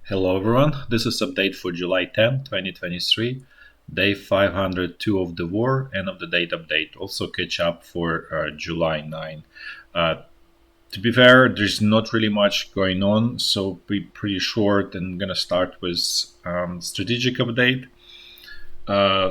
Hello everyone, this is update for July 10, 2023, day 502 of the war, end of the date update. Also catch up for July 9. Uh, to be fair, there's not really much going on, so be pretty short and gonna start with strategic update.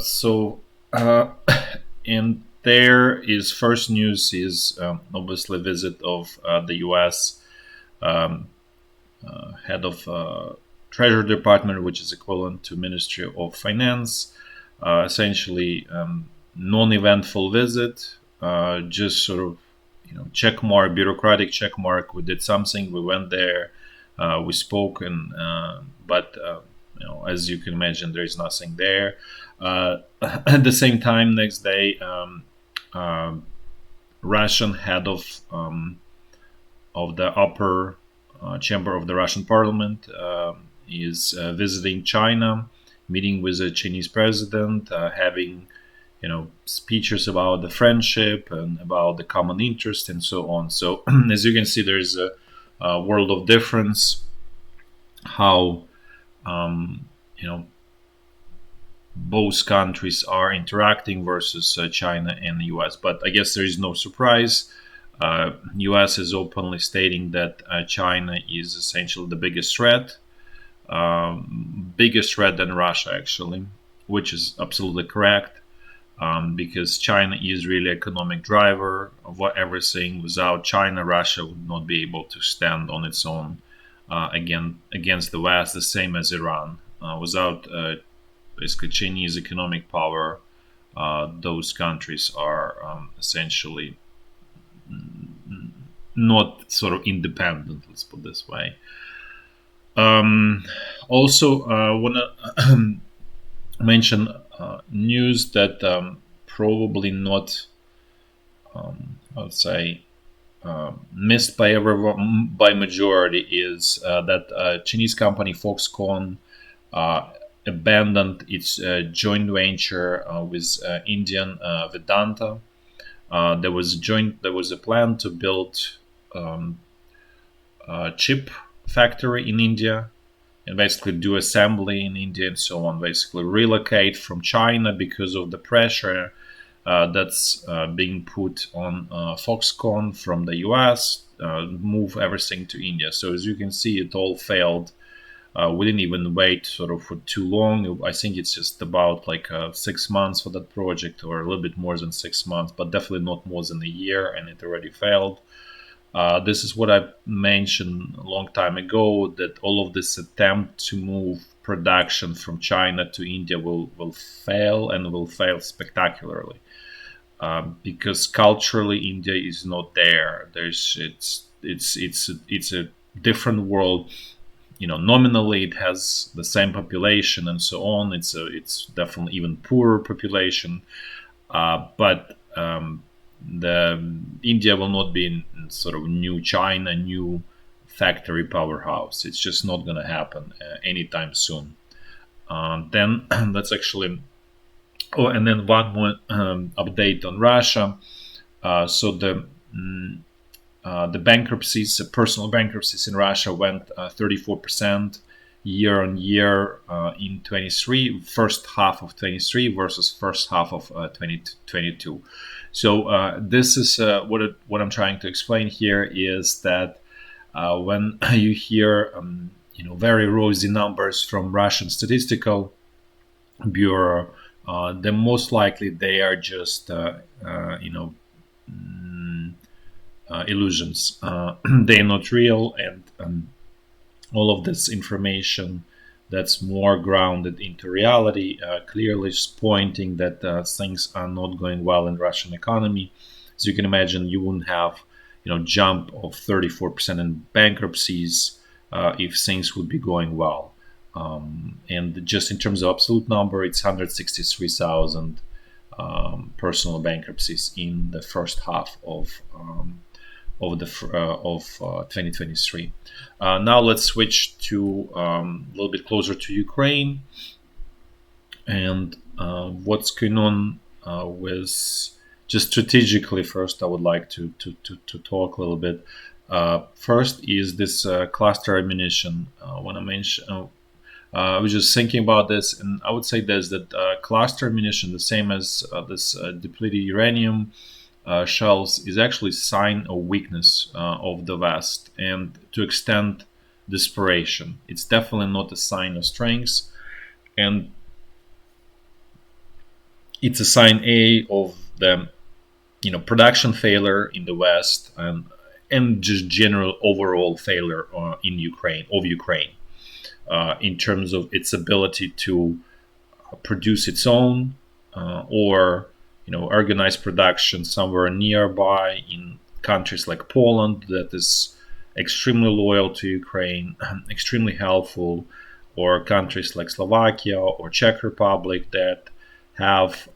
So, uh, and there is first news is obviously visit of the U.S. Um, head of Treasury Department, which is equivalent to Ministry of Finance. Essentially, non-eventful visit, just sort of check mark, bureaucratic check mark. We did something. We went there. We spoke, and but as you can imagine, there is nothing there. At the same time, next day, uh, Russian head of the upper chamber of the Russian parliament is visiting China, meeting with the Chinese president, having speeches about the friendship and about the common interest and so on. So as you can see, there's a world of difference. How um, you know both countries are interacting versus China and the U.S. But I guess there is no surprise. U.S. is openly stating that China is essentially the biggest threat, biggest threat than Russia actually, which is absolutely correct. Because China is really economic driver of everything. Without China, Russia would not be able to stand on its own against the West, the same as Iran. Without basically Chinese economic power, those countries are essentially not sort of independent. Let's put it this way. Also, want to mention news that probably not, I would say, missed by everyone by majority is that Chinese company Foxconn abandoned its joint venture with Indian Vedanta. There was a plan to build a chip factory in India and basically do assembly in India and so on. Basically relocate from China because of the pressure that's being put on Foxconn from the US. Move everything to India. So as you can see, it all failed. We didn't even wait sort of for too long. I think it's just about like 6 months for that project, or a little bit more than 6 months, but definitely not more than a year, and it already failed. This is what I mentioned a long time ago, that all of this attempt to move production from China to India will fail, and will fail spectacularly. Because culturally India is not there. It's a different world. Nominally it has the same population and so on. It's definitely even poorer population, but the India will not be in sort of new China, new factory powerhouse. It's just not going to happen anytime soon. Then that's actually. Oh, and then one more update on Russia. So the bankruptcies, personal bankruptcies in Russia went 34% year on year in 23, first half of 23 versus first half of 2022. So this is what I'm trying to explain here is that when you hear very rosy numbers from Russian Statistical Bureau, then most likely they are just illusions. They're not real, and all of this information that's more grounded into reality clearly is pointing that things are not going well in Russian economy. As you can imagine, you wouldn't have jump of 34% in bankruptcies if things would be going well. And just in terms of absolute number, it's 163,000 personal bankruptcies in the first half of 2023. Now let's switch to a little bit closer to Ukraine and what's going on with just strategically. First, I would like to talk a little bit First is this cluster ammunition. When I mention, I was just thinking about this, and I would say this that cluster ammunition, the same as this depleted uranium shells, is actually a sign of weakness of the West, and to extent desperation. It's definitely not a sign of strength, and it's a sign of the production failure in the West, and just general overall failure in Ukraine in terms of its ability to produce its own or organize production somewhere nearby in countries like Poland that is extremely loyal to Ukraine, extremely helpful, or countries like Slovakia or Czech Republic that have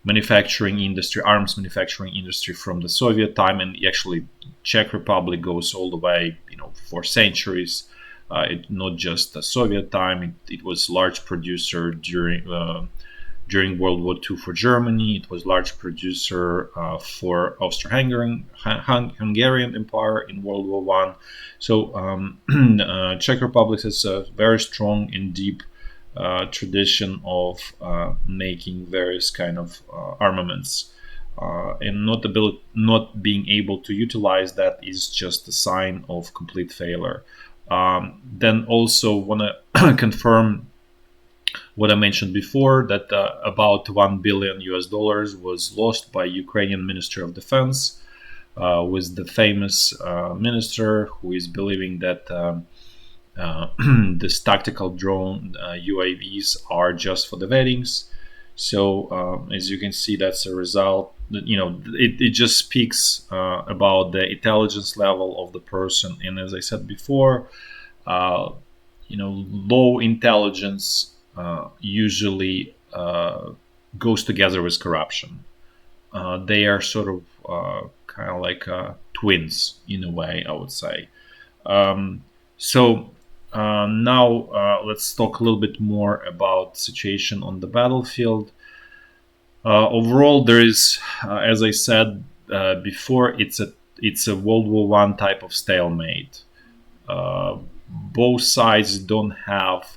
manufacturing industry, arms manufacturing industry from the Soviet time, and actually Czech Republic goes all the way, for centuries. Not just the Soviet time. It was large producer during World War II for Germany. It was large producer for Austro-Hungarian Empire in World War One. So Czech Republic has a very strong and deep tradition of making various kind of armaments, and not being able to utilize that is just a sign of complete failure. Then also want to confirm what I mentioned before, that about $1 billion was lost by Ukrainian Ministry of Defense, with the famous minister who is believing that this tactical drone UAVs are just for the weddings. So as you can see, that's a result. It just speaks about the intelligence level of the person. And as I said before, low intelligence usually goes together with corruption. They are sort of kind of like twins in a way, I would say. Now let's talk a little bit more about situation on the battlefield. Overall, there is, as I said before, it's a World War One type of stalemate. Both sides don't have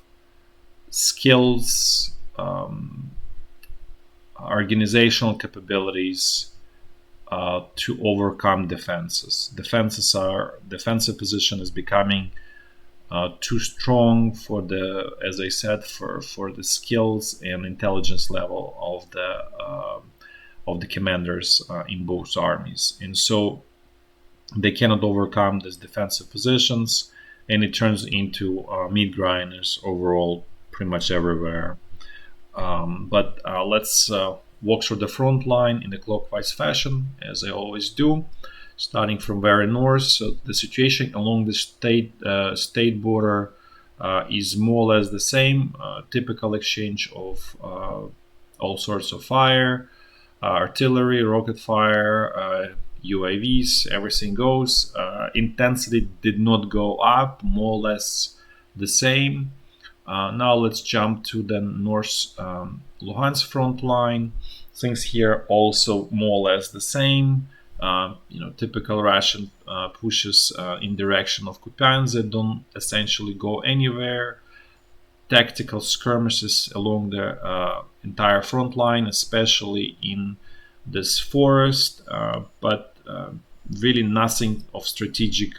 skills, organizational capabilities to overcome defenses. Defensive position is becoming too strong for as I said, for the skills and intelligence level of the commanders in both armies, and so they cannot overcome these defensive positions, and it turns into meat grinders overall, pretty much everywhere. But let's walk through the front line in a clockwise fashion, as I always do. Starting from very north, so the situation along the state border is more or less the same. Typical exchange of all sorts of fire, artillery, rocket fire, UAVs, everything goes. Intensity did not go up, more or less the same. Now let's jump to the North Lugansk front line. Things here also more or less the same. Typical Russian pushes in direction of Kupiansk don't essentially go anywhere. Tactical skirmishes along the entire front line, especially in this forest, but really nothing of strategic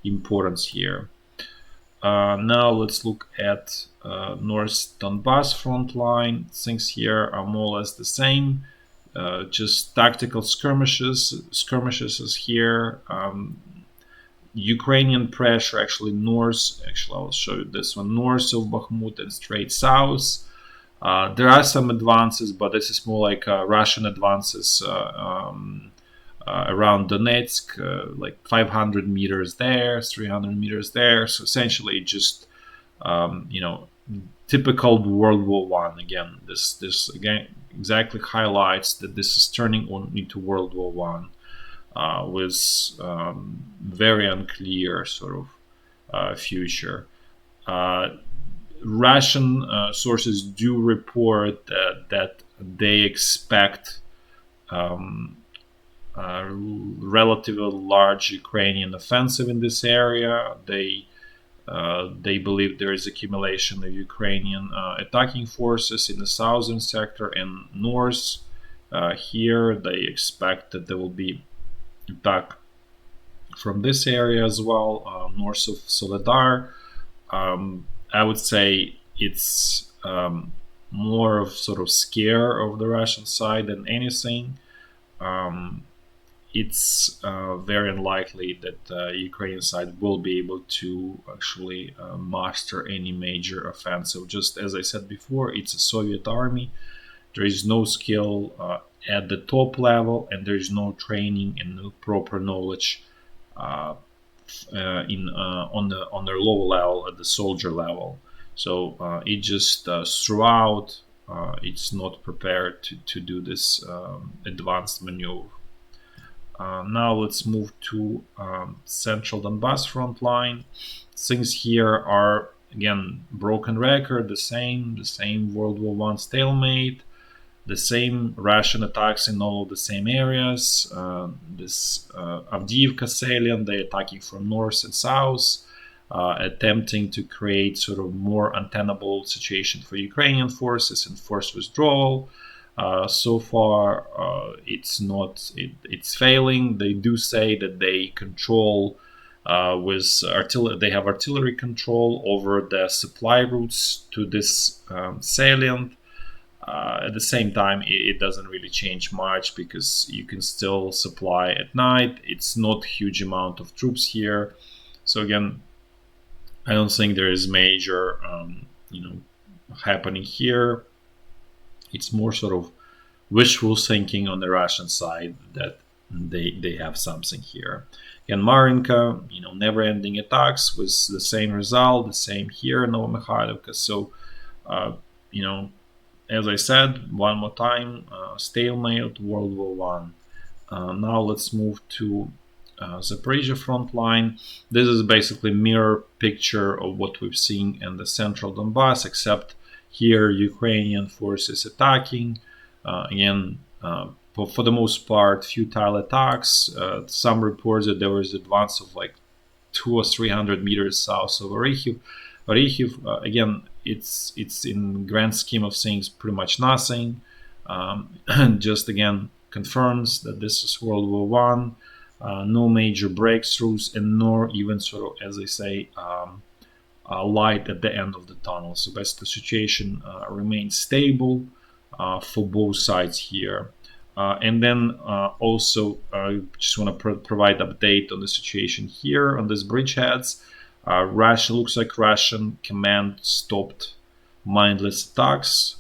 importance here. Now let's look at North Donbass front line. Things here are more or less the same. Just tactical skirmishes is here. Ukrainian pressure actually I'll show you this one, north of Bakhmut and straight south. There are some advances, but this is more like Russian advances around Donetsk, like 500 meters there, 300 meters there. So essentially just typical World War One. Again, this again exactly highlights that this is turning into World War One, with very unclear sort of future. Russian sources do report that they expect relatively large Ukrainian offensive in this area. They believe there is accumulation of Ukrainian attacking forces in the southern sector and north. Here, they expect that there will be attack from this area as well, north of Soledar. I would say it's more of sort of scare of the Russian side than anything. Um, it's very unlikely that the Ukrainian side will be able to actually master any major offensive. Just as I said before, it's a Soviet army. There is no skill at the top level, and there is no training and no proper knowledge uh, on the lower level at the soldier level. So it just throughout it's not prepared to do this advanced maneuver. Now let's move to central Donbass front line. Things here are again broken record, the same World War One stalemate, the same Russian attacks in all of the same areas. This Avdiivka salient, they're attacking from north and south, attempting to create sort of more untenable situation for Ukrainian forces and forced withdrawal. So far, it's failing. They do say that they control with artillery. They have artillery control over the supply routes to this salient. At the same time, it doesn't really change much because you can still supply at night. It's not a huge amount of troops here. So again, I don't think there is major, happening here. It's more sort of wishful thinking on the Russian side that they have something here. Again, Marinka, never-ending attacks with the same result, the same here in Novomikhailivka. So, as I said, one more time, stalemate, World War One. Now let's move to Zaporizhya front line. This is basically a mirror picture of what we've seen in the central Donbass, except here Ukrainian forces attacking. Again, for the most part, futile attacks. Some reports that there was advance of like 200 or 300 meters south of Orikhiv. Again, it's in grand scheme of things pretty much nothing. Just again confirms that this is World War One. No major breakthroughs, and nor even sort of, as I say, light at the end of the tunnel. So basically, the situation remains stable for both sides here. And then also, just want to provide update on the situation here on these bridgeheads. Russia looks like Russian command stopped mindless attacks.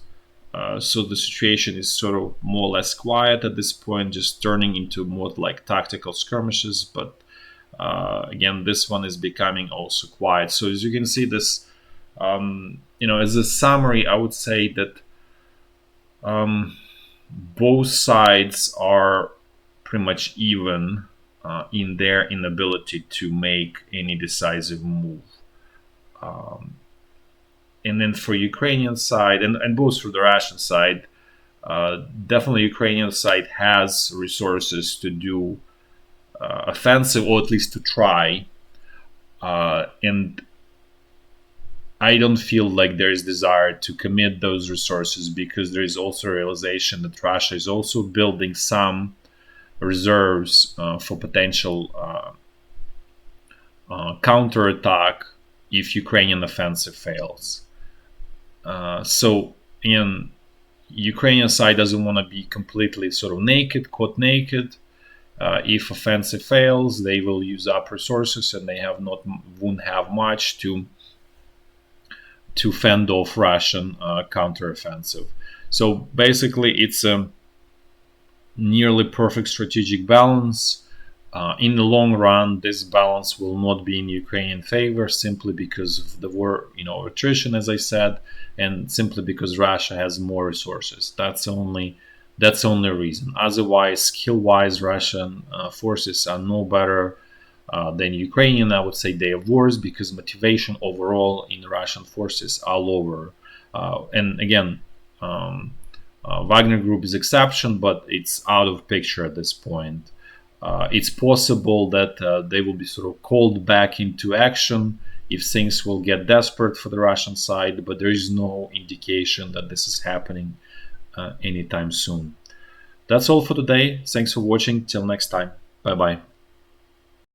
So the situation is sort of more or less quiet at this point, just turning into more like tactical skirmishes. But again, this one is becoming also quiet. So as you can see, this, as a summary, I would say that both sides are pretty much even in their inability to make any decisive move. And then for Ukrainian side, and both for the Russian side, definitely Ukrainian side has resources to do offensive, or at least to try. And I don't feel like there is desire to commit those resources, because there is also a realization that Russia is also building some reserves for potential counterattack if Ukrainian offensive fails. So again, Ukrainian side doesn't want to be completely sort of caught naked. If offensive fails, they will use up resources, and they won't have much to fend off Russian counteroffensive. So basically, it's a nearly perfect strategic balance. In the long run, this balance will not be in Ukrainian favor, simply because of the war, attrition, as I said, and simply because Russia has more resources. That's the only reason. Otherwise, skill-wise, Russian forces are no better than Ukrainian. I would say they are worse, because motivation overall in the Russian forces are lower. And again, Wagner Group is exception, but it's out of picture at this point. It's possible that they will be sort of called back into action if things will get desperate for the Russian side, but there is no indication that this is happening anytime soon. That's all for today. Thanks for watching. Till next time. Bye bye.